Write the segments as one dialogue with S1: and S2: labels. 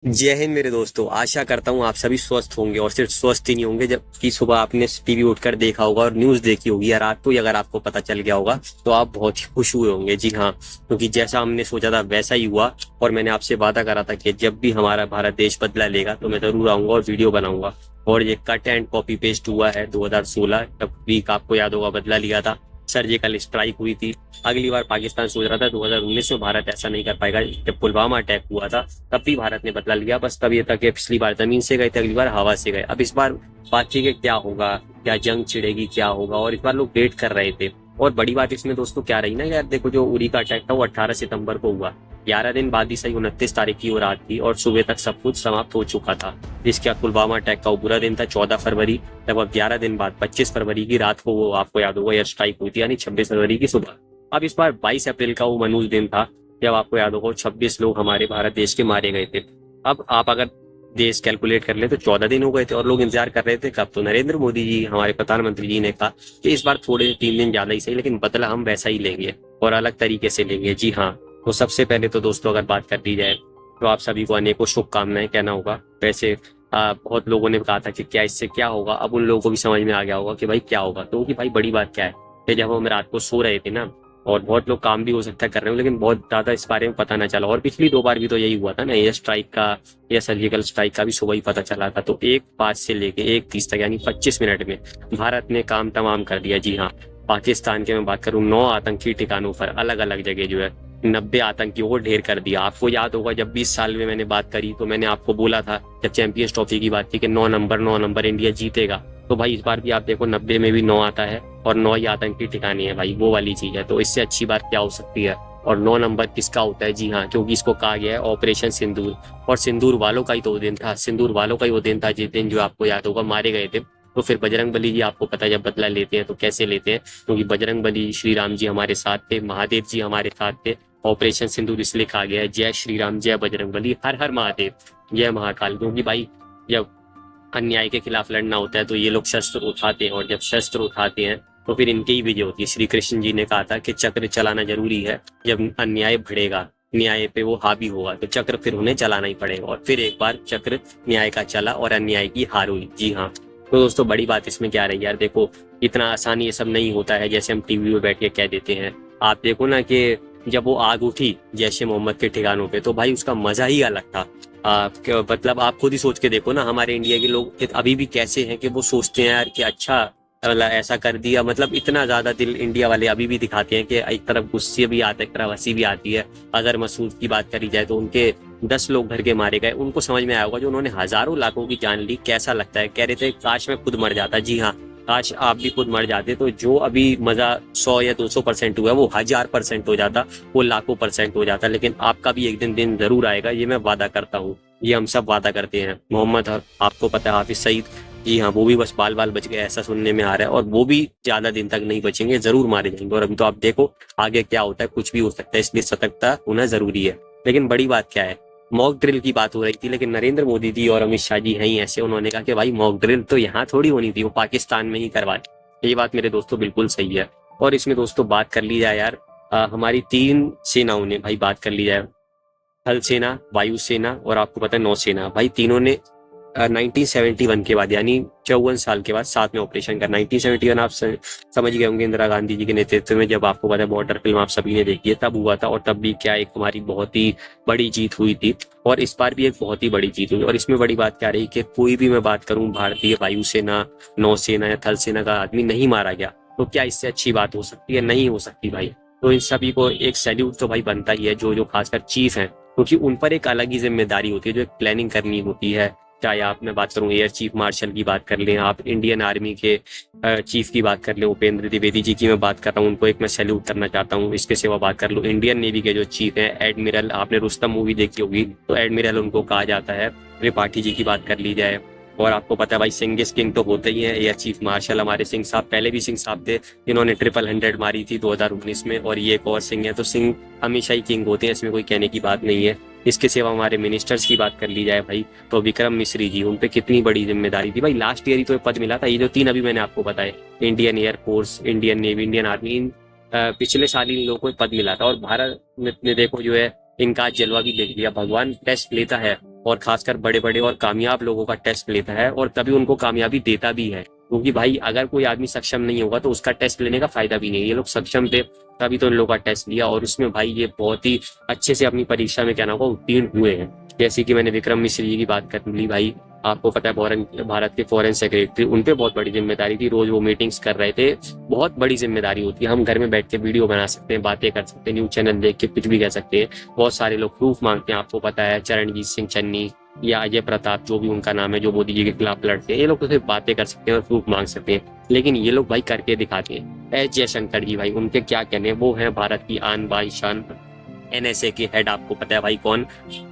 S1: जय हिंद मेरे दोस्तों। आशा करता हूँ आप सभी स्वस्थ होंगे और सिर्फ स्वस्थ ही नहीं होंगे, जबकि सुबह आपने टीवी उठकर देखा होगा और न्यूज़ देखी होगी या रात को ही अगर आपको पता चल गया होगा तो आप बहुत ही खुश हुए होंगे। जी हाँ, क्योंकि जैसा हमने सोचा था वैसा ही हुआ। और मैंने आपसे वादा करा था कि जब भी हमारा भारत देश बदला लेगा तो मैं जरूर आऊंगा और वीडियो बनाऊंगा। और ये कट एंड कॉपी पेस्ट हुआ है 2016, जब भी आपको याद होगा बदला लिया था, सर्जिकल स्ट्राइक हुई थी। अगली बार पाकिस्तान सोच रहा था 2019 में भारत ऐसा नहीं कर पाएगा। जब पुलवामा अटैक हुआ था तब भी भारत ने बदला लिया, बस तब ये था कि पिछली बार जमीन से गए थे, अगली बार हवा से गए। अब इस बार बात थी कि क्या होगा, क्या जंग छिड़ेगी, क्या होगा, और इस बार लोग वेट कर रहे थे। और बड़ी बात इसमें दोस्तों क्या रही ना यार, देखो जो उरी का अटैक था वो 18 सितंबर को हुआ। 11 दिन बाद ही सही 29 तारीख की वो रात थी और सुबह तक सब कुछ समाप्त हो चुका था। जिसके बाद पुलवामा अटैक का वो बुरा दिन था 14 फरवरी। लगभग 11 दिन बाद 25 फरवरी की रात को वो आपको याद होगा एयर स्ट्राइक हुई थी, यानी 26 फरवरी की सुबह। अब इस बार 22 अप्रैल का वो मनहूस दिन था जब आपको याद होगा 26 लोग हमारे भारत देश के मारे गए थे। अब आप अगर देश कैलकुलेट कर ले तो 14 दिन हो गए थे और लोग इंतजार कर रहे थे कब। तो नरेंद्र मोदी जी हमारे प्रधानमंत्री जी ने कहा कि इस बार थोड़े 3 दिन ज्यादा ही सही, लेकिन बदला हम वैसा ही लेंगे और अलग तरीके से लेंगे। जी हाँ, तो सबसे पहले तो दोस्तों अगर बात कर दी जाए तो आप सभी को अनेकों शुभकामनाएं कहना होगा। वैसे बहुत लोगों ने कहा था कि क्या इससे क्या होगा, अब उन लोगों को भी समझ में आ गया होगा कि भाई क्या होगा। तो कि भाई बड़ी बात क्या है कि जब हम रात को सो रहे थे ना, और बहुत लोग काम भी हो सकता है कर रहे हो, लेकिन बहुत ज्यादा इस बारे में पता ना चला। और पिछली 2 बार भी तो यही हुआ था ना, एयर स्ट्राइक का या सर्जिकल स्ट्राइक का भी सुबह ही पता चला था। तो 1:05 से लेके 1:30 तक यानी 25 मिनट में भारत ने काम तमाम कर दिया। जी हाँ, पाकिस्तान के मैं बात करूँ 9 आतंकी ठिकानों पर अलग अलग जगह जो है 90 आतंकियों को ढेर कर दिया। आपको याद होगा जब 20 साल में मैंने बात करी तो मैंने आपको बोला था जब चैंपियंस ट्रॉफी की बात थी कि 9 नंबर इंडिया जीतेगा। तो भाई इस बार भी आप देखो 90 में भी 9 आता है और 9 ही आतंकी ठिकाने हैं भाई, वो वाली चीज है। तो इससे अच्छी बात क्या हो सकती है। और 9 नंबर किसका होता है, जी हाँ, क्योंकि इसको कहा गया है ऑपरेशन सिंदूर। और सिंदूर वालों का ही तो वो दिन था, सिंदूर वालों का ही वो दिन था जिस दिन जो आपको याद होगा मारे गए थे। तो फिर बजरंग बली जी आपको पता है जब बदला लेते हैं तो कैसे लेते हैं, क्योंकि बजरंग बली श्री राम जी हमारे साथ थे, महादेव जी हमारे साथ थे। ऑपरेशन सिंदूर इसलिए कहा गया है जय श्री राम जय बजरंग बली हर हर महादेव जय महाकाल। क्योंकि भाई जब अन्याय के खिलाफ लड़ना होता है तो ये लोग शस्त्र उठाते हैं, और जब शस्त्र उठाते हैं तो फिर इनकी ही विजय होती है। श्री कृष्ण जी ने कहा था कि चक्र चलाना जरूरी है, जब अन्याय बढ़ेगा, न्याय पे वो हावी होगा तो चक्र फिर उन्हें चलाना ही पड़ेगा। और फिर एक बार चक्र न्याय का चला और अन्याय की हार हुई। जी हाँ, तो दोस्तों बड़ी बात इसमें क्या रही यार, देखो इतना आसानी ये सब नहीं होता है जैसे हम टीवी में बैठ के कह देते हैं। आप देखो ना कि जब वो आग उठी जैश ए मोहम्मद के ठिकानों पे तो भाई उसका मजा ही अलग था। मतलब आप खुद ही सोच के देखो ना, हमारे इंडिया के लोग अभी भी कैसे हैं कि वो सोचते हैं यार कि अच्छा मतलब ऐसा कर दिया। मतलब इतना ज्यादा दिल इंडिया वाले अभी भी दिखाते हैं कि एक तरफ गुस्से भी आता है, एक तरफ हंसी भी आती है। अगर मसूद की बात करी जाए तो उनके 10 लोग घर के मारे गए, उनको समझ में आया होगा जो उन्होंने हजारों लाखों की जान ली कैसा लगता है। कह रहे थे काश मैं खुद मर जाता। जी हाँ, काश आप भी खुद मर जाते तो जो अभी मजा 100 या 200% हुआ वो 1000% हो जाता, वो लाखों परसेंट हो जाता। लेकिन आपका भी एक दिन दिन जरूर आएगा, ये मैं वादा करता हूँ, ये हम सब वादा करते हैं। मोहम्मद आपको पता है हाफिज सईद, जी हाँ, वो भी बस बाल बाल बच गए ऐसा सुनने में आ रहा है, और वो भी ज्यादा दिन तक नहीं बचेंगे, जरूर मारे जाएंगे। और अभी तो आप देखो आगे क्या होता है, कुछ भी हो सकता है, इसलिए सतर्कता होना जरूरी है। लेकिन बड़ी बात क्या है, मॉक ड्रिल की बात हो रही थी, लेकिन नरेंद्र मोदी जी और अमित शाह जी हैं ही ऐसे, उन्होंने कहा कि भाई मॉक ड्रिल तो यहाँ थोड़ी होनी थी, वो पाकिस्तान में ही करवाए। ये बात मेरे दोस्तों बिल्कुल सही है। और इसमें दोस्तों बात कर ली जाए यार, हमारी 3 सेनाओं ने भाई बात कर ली जाए, थल सेना, वायुसेना और आपको पता है नौसेना, भाई तीनों ने 1971 के बाद यानी 54 साल के बाद साथ में ऑपरेशन करना। 1971 आप समझ गए होंगे इंदिरा गांधी जी के नेतृत्व में, जब आपको पता है बॉर्डर फिल्म आप सभी ने देखी है, तब हुआ था। और तब भी क्या एक हमारी बहुत ही बड़ी जीत हुई थी, और इस बार भी एक बहुत ही बड़ी जीत हुई। और इसमें बड़ी बात क्या रही कि कोई भी मैं बात करूं भारतीय वायुसेना, नौसेना या थल सेना का आदमी नहीं मारा गया। तो क्या इससे अच्छी बात हो सकती है, नहीं हो सकती भाई। तो इन सभी को एक सैल्यूट तो भाई बनता ही है, जो जो खासकर चीफ है, क्योंकि उन पर एक अलग ही जिम्मेदारी होती है, जो एक प्लानिंग करनी होती है। चाहे आप मैं बात करूं एयर चीफ मार्शल की बात कर लें, आप इंडियन आर्मी के चीफ की बात कर लें उपेंद्र द्विवेदी जी की मैं बात कर रहा हूँ, उनको एक मैं सैल्यूट करना चाहता हूँ। इसके सिवा बात कर लूँ इंडियन नेवी के जो चीफ है एडमिरल, आपने रुस्तम मूवी देखी होगी तो एडमिरल उनको कहा जाता है। त्रिपाठी जी की बात कर ली जाए, और आपको पता है भाई सिंह किंग तो होते ही हैं एयर चीफ मार्शल हमारे सिंह साहब, पहले भी सिंह साहब थे जिन्होंने 100 मारी थी 2019 में, और ये एक और सिंह है। तो सिंह हमेशा ही किंग होते हैं, इसमें कोई कहने की बात नहीं है। इसके सिवा हमारे मिनिस्टर्स की बात कर ली जाए भाई, तो विक्रम मिश्री जी, उन पे कितनी बड़ी जिम्मेदारी थी भाई। लास्ट ईयर ही तो ये पद मिला था, ये जो 3 अभी मैंने आपको बताए, Indian air force, Indian navy, Indian army, पिछले साल इन लोगों को पद मिला था। और भारत ने देखो जो है इनका जलवा भी देख लिया, भगवान टेस्ट लेता है और खासकर बड़े बड़े और कामयाब लोगों का टेस्ट लेता है, और तभी उनको कामयाबी देता भी है। क्योंकि भाई अगर कोई आदमी सक्षम नहीं होगा तो उसका टेस्ट लेने का फायदा भी नहीं है। ये लोग सक्षम थे तभी तो इन लोगों का टेस्ट लिया, और उसमें भाई ये बहुत ही अच्छे से अपनी परीक्षा में क्या ना होगा उत्तीर्ण हुए हैं। जैसे कि मैंने विक्रम मिश्री जी की बात कर ली भाई, आपको पता है भारत के फॉरेन सेक्रेटरी, उन पे बहुत बड़ी जिम्मेदारी थी। रोज वो मीटिंग्स कर रहे थे, बहुत बड़ी जिम्मेदारी होती है। हम घर में बैठ के वीडियो बना सकते हैं, बातें कर सकते हैं, न्यूज चैनल देख के कुछ भी कह सकते हैं। बहुत सारे लोग प्रूफ मांगते हैं, आपको पता है चरणजीत सिंह चन्नी या अजय प्रताप जो भी उनका नाम है, जो मोदी जी के खिलाफ लड़ते हैं, ये लोग तो सिर्फ बातें कर सकते हैं और प्रूफ मांग सकते हैं, लेकिन ये लोग भाई करके दिखाते हैं। एस जयशंकर जी भाई, उनके क्या कहने, वो है भारत की आन बान शान। एनएसए के हेड आपको पता है भाई कौन,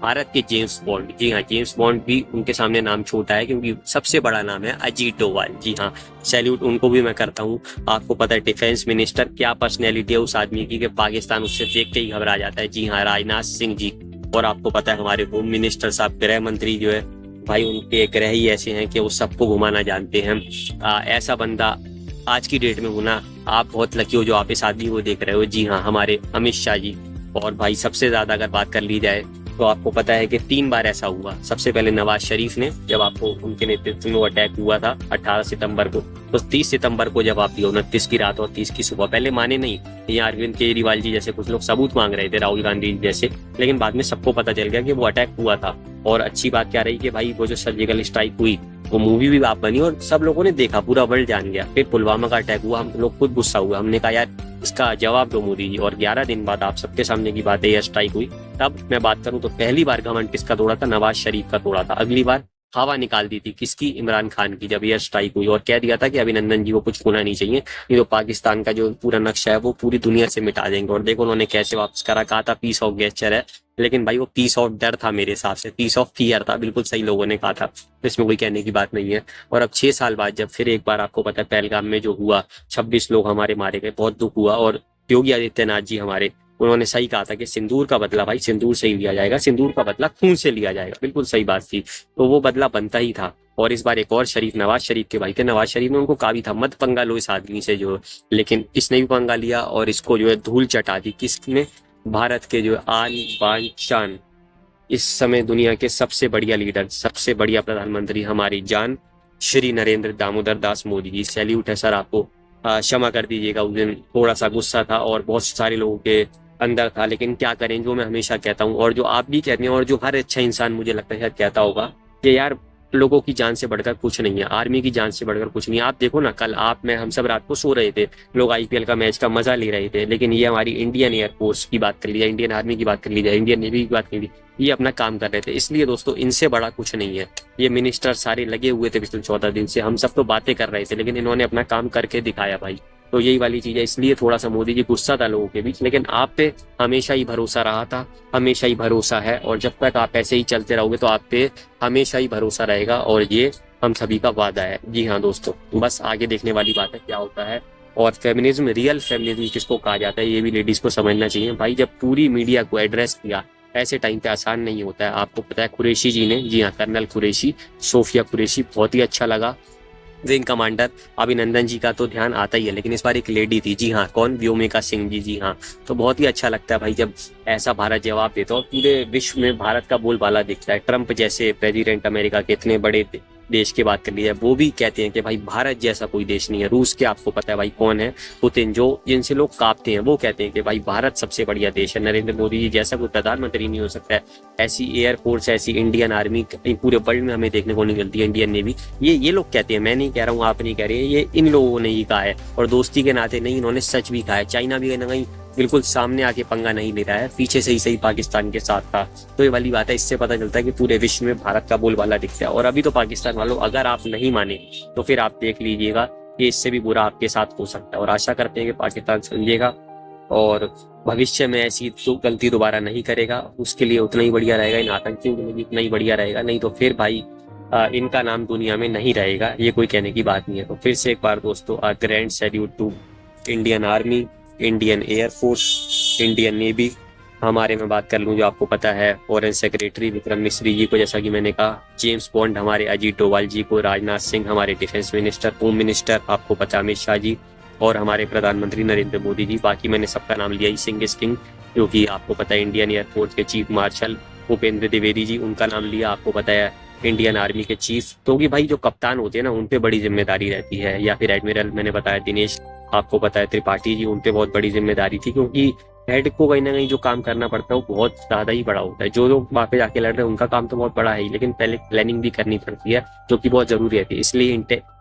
S1: भारत के जेम्स बॉन्ड। जी हाँ, जेम्स बॉन्ड भी उनके सामने नाम छोटा है, क्योंकि सबसे बड़ा नाम है अजीत डोभाल। जी हाँ, सैल्यूट उनको भी मैं करता हूँ। आपको पता है डिफेंस मिनिस्टर, क्या पर्सनैलिटी है उस आदमी की कि पाकिस्तान उससे देख के ही घबरा जाता है। जी हाँ, राजनाथ सिंह जी। और आपको पता है हमारे होम मिनिस्टर साहब, गृह मंत्री जो है भाई, उनके ग्रह ही ऐसे हैं कि वो सबको घुमाना जानते हैं। ऐसा बंदा आज की डेट में होना, आप बहुत लकी हो जो आप इस आदमी को देख रहे हो। जी हाँ, हमारे अमित शाह जी। और भाई सबसे ज्यादा अगर बात कर ली जाए तो आपको पता है कि 3 बार ऐसा हुआ। सबसे पहले नवाज शरीफ ने, जब आपको उनके नेतृत्व में अटैक हुआ था 18 सितंबर को, तो 30 सितंबर को जब आप 29 की रात और 30 की सुबह, पहले माने नहीं, यहाँ अरविंद केजरीवाल जी जैसे कुछ लोग सबूत मांग रहे थे, राहुल गांधी जैसे, लेकिन बाद में सबको पता चल गया कि वो अटैक हुआ था। और अच्छी बात क्या रही कि भाई वो जो सर्जिकल स्ट्राइक हुई, वो मूवी भी आप बनी और सब लोगों ने देखा, पूरा वर्ल्ड जान गया। फिर पुलवामा का अटैक हुआ, हम लोग खुद गुस्सा हुआ, हमने कहा यार इसका जवाब दो मोदी जी। और 11 दिन बाद आप सबके सामने की बात है, एयर स्ट्राइक हुई। तब मैं बात करूं तो पहली बार घमंड किसका तोड़ा था, नवाज शरीफ का तोड़ा था। अगली बार हवा निकाल दी थी किसकी, इमरान खान की, जब एयर स्ट्राइक हुई और कह दिया था कि अभिनंदन जी को कुछ होना नहीं चाहिए, नहीं तो पाकिस्तान का जो पूरा नक्शा है वो पूरी दुनिया से मिटा देंगे। और देखो उन्होंने कैसे वापस करा, कहा था पीस ऑफ गेस्चर है, लेकिन भाई वो पीस ऑफ डर था, मेरे हिसाब से पीस ऑफ फियर था। बिल्कुल सही लोगों ने कहा था, इसमें कोई कहने की बात नहीं है। और अब 6 साल बाद जब फिर एक बार आपको पता है पहलगाम में जो हुआ, 26 लोग हमारे मारे गए, बहुत दुख हुआ। और योगी आदित्यनाथ जी हमारे, उन्होंने सही कहा था कि सिंदूर का बदला भाई सिंदूर से ही लिया जाएगा, सिंदूर का बदला खून से लिया जाएगा। बिल्कुल सही बात थी, तो वो बदला बनता ही था। और इस बार एक और शरीफ, नवाज शरीफ के भाई थे, नवाज शरीफ ने उनको कहा भी था मत पंगा लो इस आदमी से जो, लेकिन इसने भी पंगा लिया और इसको जो है धूल चटा दी। किसने, भारत के जो आन बान शान, इस समय दुनिया के सबसे बढ़िया लीडर, सबसे बढ़िया प्रधानमंत्री, हमारी जान श्री नरेंद्र दामोदर दास मोदी जी। सैल्यूट है सर आपको। क्षमा कर दीजिएगा, उस दिन थोड़ा सा गुस्सा था और बहुत सारे लोगों के अंदर था, लेकिन क्या करें, जो मैं हमेशा कहता हूँ और जो आप भी कहते हैं और जो हर अच्छा इंसान मुझे लगता है शायद कहता होगा कि यार लोगों की जान से बढ़कर कुछ नहीं है, आर्मी की जान से बढ़कर कुछ नहीं है। आप देखो ना, कल आप मैं हम सब रात को सो रहे थे, लोग आईपीएल का मैच का मजा ले रहे थे, लेकिन ये हमारी इंडियन एयरफोर्स की बात कर ली जाए, इंडियन आर्मी की बात कर ली जाए, इंडियन नेवी की बात कर ली, ये अपना काम कर रहे थे। इसलिए दोस्तों इनसे बड़ा कुछ नहीं है। ये मिनिस्टर सारे लगे हुए थे पिछले 14 दिन से, हम सब तो बातें कर रहे थे, लेकिन इन्होंने अपना काम करके दिखाया भाई। तो यही वाली चीज है, इसलिए थोड़ा सा मोदी जी गुस्सा था लोगों के बीच, लेकिन आप पे हमेशा ही भरोसा रहा था, हमेशा ही भरोसा है, और जब तक आप ऐसे ही चलते रहोगे तो आप पे हमेशा ही भरोसा रहेगा, और ये हम सभी का वादा है। जी हाँ दोस्तों, बस आगे देखने वाली बात है क्या होता है। और फेमिनिज्म, रियल फेमिनिज्म किसको कहा जाता है, ये भी लेडीज को समझना चाहिए भाई। जब पूरी मीडिया को एड्रेस किया, ऐसे टाइम पे आसान नहीं होता है। आपको पता है कुरैशी जी ने, जी हाँ कर्नल कुरैशी, सोफिया कुरैशी, बहुत ही अच्छा लगा। विंग कमांडर अभिनंदन जी का तो ध्यान आता ही है, लेकिन इस बार एक लेडी थी। जी हाँ, कौन, व्योमिका सिंह जी। जी हाँ, तो बहुत ही अच्छा लगता है भाई जब ऐसा भारत जवाब देता है और पूरे विश्व में भारत का बोलबाला दिखता है। ट्रंप जैसे प्रेसिडेंट अमेरिका के, इतने बड़े देश की बात कर ली है, वो भी कहते हैं कि भाई भारत जैसा कोई देश नहीं है। रूस के आपको पता है भाई कौन है, पुतिन, जो जिनसे लोग कांपते हैं, वो कहते हैं कि भाई भारत सबसे बढ़िया देश है। नरेंद्र मोदी जी जैसा कोई प्रधानमंत्री नहीं हो सकता है। ऐसी एयरफोर्स, ऐसी इंडियन आर्मी पूरे वर्ल्ड में हमें देखने को नहीं मिलती है, इंडियन नेवी। ये लोग कहते हैं, मैं नहीं कह रहा हूँ, आप नहीं कह रहे हैं, ये इन लोगों ने ही कहा है। और दोस्ती के नाते नहीं, इन्होंने सच भी कहा है। चाइना भी कहीं ना कहीं बिल्कुल सामने आके पंगा नहीं ले रहा है, पीछे से ही सही पाकिस्तान के साथ था। तो ये वाली बात है, इससे पता चलता है कि पूरे विश्व में भारत का बोलबाला दिखता है। और अभी तो पाकिस्तान वालों, अगर आप नहीं माने तो फिर आप देख लीजिएगा कि इससे भी बुरा आपके साथ हो सकता है। और आशा करते हैं कि पाकिस्तान समझेगा और भविष्य में ऐसी तो गलती दोबारा नहीं करेगा। उसके लिए उतना ही बढ़िया रहेगा, इन आतंकियों के लिए भी उतना ही बढ़िया रहेगा, नहीं तो फिर भाई इनका नाम दुनिया में नहीं रहेगा। ये कोई कहने की बात नहीं है। तो फिर से एक बार दोस्तों, grand salute to Indian army, Indian air force, Indian navy. हमारे में बात कर लूँ जो आपको पता है, फॉरेन सेक्रेटरी विक्रम मिश्री जी को, जैसा कि मैंने कहा, जेम्स बॉन्ड हमारे अजीत डोभाल जी को, राजनाथ सिंह हमारे डिफेंस मिनिस्टर, होम मिनिस्टर आपको पता अमित शाह जी, और हमारे प्रधानमंत्री नरेंद्र मोदी जी। बाकी मैंने सबका नाम लिया ही, सिंह इज किंग, जो कि आपको पता है इंडियन एयरफोर्स के चीफ मार्शल भूपेंद्र द्विवेदी जी, उनका नाम लिया। आपको पता है इंडियन आर्मी के चीफ, क्योंकि भाई जो कप्तान होते हैं ना उन पे बड़ी जिम्मेदारी रहती है, या फिर एडमिरल मैंने बताया दिनेश, आपको पता है त्रिपाठी जी, उन पे बहुत बड़ी जिम्मेदारी थी, क्योंकि हेड को कहीं ना कहीं जो काम करना पड़ता है वो बहुत ज्यादा ही बड़ा होता है। जो लोग वहाँ पे जाके लड़ रहे हैं उनका काम तो बहुत बड़ा है ही, लेकिन पहले प्लानिंग भी करनी पड़ती है जो कि बहुत जरूरी रहती है। इसलिए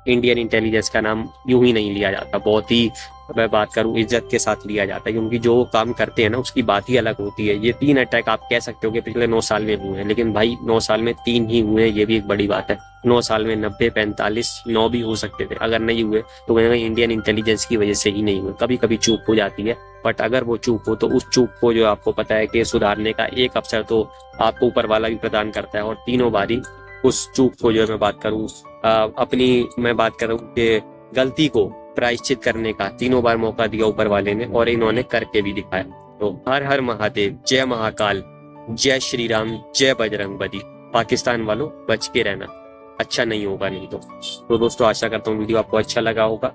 S1: इंडियन इंटेलिजेंस का नाम यूं ही नहीं लिया जाता, बहुत ही, मैं बात करूं, इज्जत के साथ लिया जाता है, क्योंकि जो काम करते हैं ना उसकी बात ही अलग होती है। ये 3 अटैक आप कह सकते हो कि पिछले 9 साल में हुए हैं, लेकिन भाई 9 साल में 3 ही हुए हैं, ये भी एक बड़ी बात है। 9 साल में 90, 45, 9 भी हो सकते थे। अगर नहीं हुए तो कहीं इंडियन इंटेलिजेंस की वजह से ही नहीं हुए। कभी कभी चूक हो जाती है, बट अगर वो चूक हो तो उस चूक को जो आपको पता है कि सुधारने का एक अवसर तो आपको ऊपर वाला भी प्रदान करता है। और तीनों बारी उस चूक को जो मैं बात करूं, अपनी मैं बात करूं कि गलती को प्रायश्चित करने का तीनों बार मौका दिया ऊपर वाले ने, और इन्होंने करके भी दिखाया। तो हर हर महादेव, जय महाकाल, जय श्री राम, जय बजरंगबली। पाकिस्तान वालों बच के रहना, अच्छा नहीं होगा नहीं तो दोस्तों आशा करता हूँ वीडियो आपको अच्छा लगा होगा।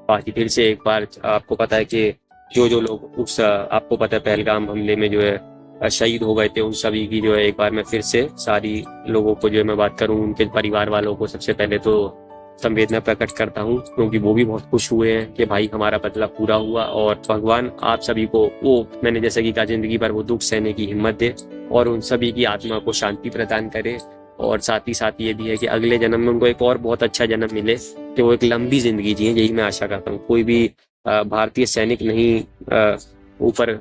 S1: बाकी फिर से एक बार आपको पता है कि जो लोग उस आपको पता है पहलगाम हमले में जो है शहीद हो गए थे, उन सभी की जो है एक बार मैं फिर से सारी लोगों को जो है मैं बात करूं, उनके परिवार वालों को सबसे पहले तो संवेदना प्रकट करता हूं, क्योंकि वो भी बहुत खुश हुए हैं कि भाई हमारा बदला पूरा हुआ। और भगवान आप सभी को वो मैंने जैसे कि कहा जिंदगी भर वो दुख सहने की हिम्मत दे और उन सभी की आत्मा को शांति प्रदान करे। और साथ ही साथ ये भी है कि अगले जन्म में उनको एक और बहुत अच्छा जन्म मिले, कि वो एक लंबी जिंदगी जिए, यही मैं आशा करता हूँ। कोई भी भारतीय सैनिक नहीं ऊपर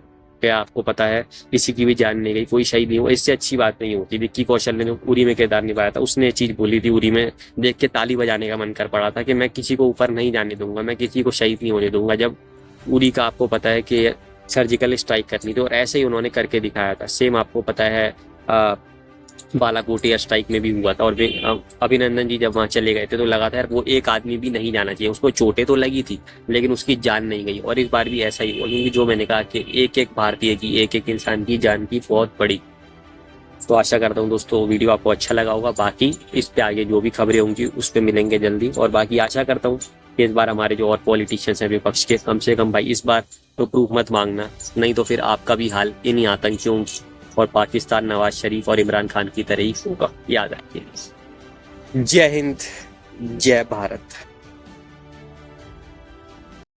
S1: गया, आपको पता है किसी की भी जान नहीं गई, कोई शहीद नहीं हुआ, इससे अच्छी बात नहीं होती। विक्की कौशल ने जो उरी में किरदार निभाया था उसने चीज बोली थी, उरी में देख के ताली बजाने का मन कर पड़ा था कि मैं किसी को ऊपर नहीं जाने दूंगा, मैं किसी को शहीद नहीं होने दूंगा, जब उरी का आपको पता है कि सर्जिकल स्ट्राइक करनी थी। और ऐसे ही उन्होंने करके दिखाया था। सेम आपको पता है बालाकोट एयर स्ट्राइक में भी हुआ था। और अभिनंदन जी जब वहां चले गए थे तो लगा था यार वो एक आदमी भी नहीं जाना चाहिए, उसको चोटें तो लगी थी लेकिन उसकी जान नहीं गई। और इस बार भी ऐसा ही हुआ, क्योंकि जो मैंने कहा कि एक एक भारतीय की, एक एक इंसान की जान की बहुत बड़ी। तो आशा करता हूँ दोस्तों वीडियो आपको अच्छा लगा होगा। बाकी इस पे आगे जो भी खबरें होंगी उस पे मिलेंगे जल्दी। और बाकी आशा करता हूँ कि इस बार हमारे जो और पॉलिटिशियंस हैं विपक्ष के, कम से कम भाई इस बार तो प्रूफ मत मांगना, नहीं तो फिर आपका भी हाल इन्हीं आतंकियों और पाकिस्तान नवाज शरीफ और इमरान खान की तरह ही होगा, याद रखिए। जय हिंद, जय भारत।